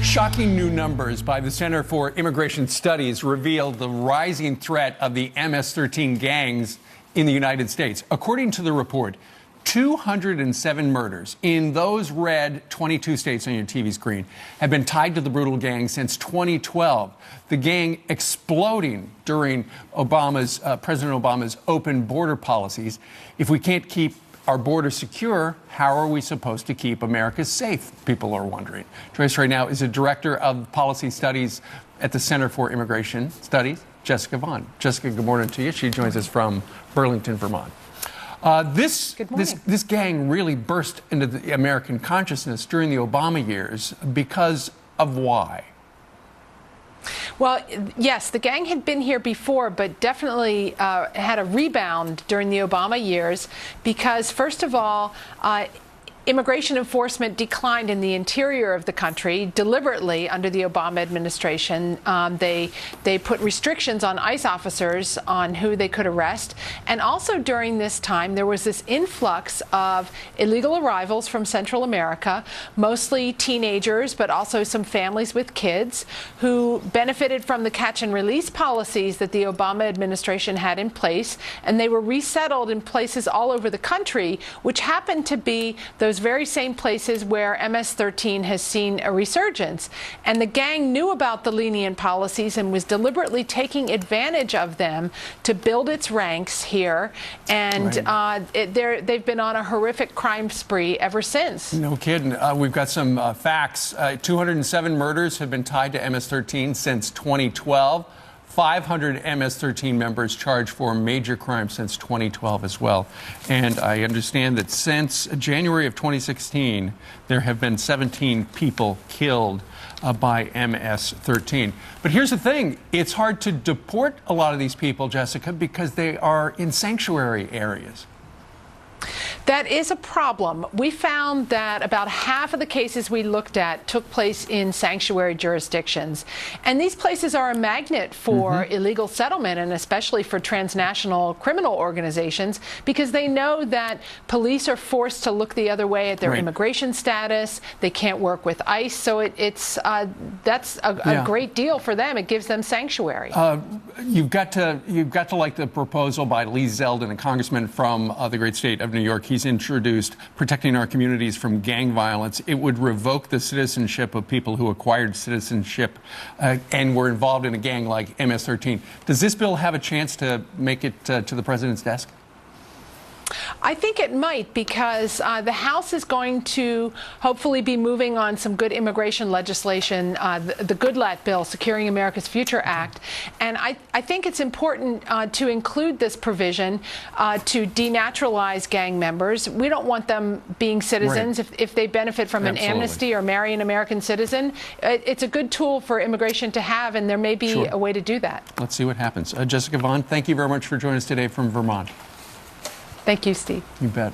Shocking new numbers by the Center for Immigration Studies revealed the rising threat of the MS-13 gangs in the United States. According to the report, 207 murders in those red 22 states on your TV screen have been tied to the brutal gang since 2012. The gang exploding during President Obama's open border policies. If we can't keep our border secure, how are we supposed to keep America safe? People are wondering. Joining us right now is the Director of Policy Studies at the Center for Immigration Studies, Jessica Vaughan. Jessica, good morning to you. She joins us from Burlington, Vermont. This gang really burst into the American consciousness during the Obama years because of why? Well, yes, the gang had been here before, but definitely had a rebound during the Obama years because, first of all, immigration enforcement declined in the interior of the country deliberately under the Obama administration. They put restrictions on ICE officers on who they could arrest. And also during this time, there was this influx of illegal arrivals from Central America, mostly teenagers, but also some families with kids who benefited from the catch and release policies that the Obama administration had in place. And they were resettled in places all over the country, which happened to be those very same places where MS-13 has seen a resurgence. And the gang knew about the lenient policies and was deliberately taking advantage of them to build its ranks here. And they've been on a horrific crime spree ever since. No kidding. We've got some facts. 207 murders have been tied to MS-13 since 2012. 500 MS-13 members charged for major crimes since 2012 as well. And I understand that since January of 2016, there have been 17 people killed by MS-13. But here's the thing. It's hard to deport a lot of these people, Jessica, because they are in sanctuary areas. That is a problem. We found that about half of the cases we looked at took place in sanctuary jurisdictions. And these places are a magnet for illegal settlement, and especially for transnational criminal organizations, because they know that police are forced to look the other way at their immigration status. They can't work with ICE. So that's a great deal for them. It gives them sanctuary. You've got to like the proposal by Lee Zeldin, a congressman from the great state of New York. He's introduced protecting our communities from gang violence. It would revoke the citizenship of people who acquired citizenship and were involved in a gang like MS-13. Does this bill have a chance to make it to the president's desk? I think it might, because the House is going to hopefully be moving on some good immigration legislation, the Goodlatte bill, Securing America's Future Act. And I think it's important to include this provision to denaturalize gang members. We don't want them being citizens if they benefit from an amnesty or marry an American citizen. It's a good tool for immigration to have, and there may be a way to do that. Let's see what happens. Jessica Vaughan, thank you very much for joining us today from Vermont. Thank you, Steve. You bet.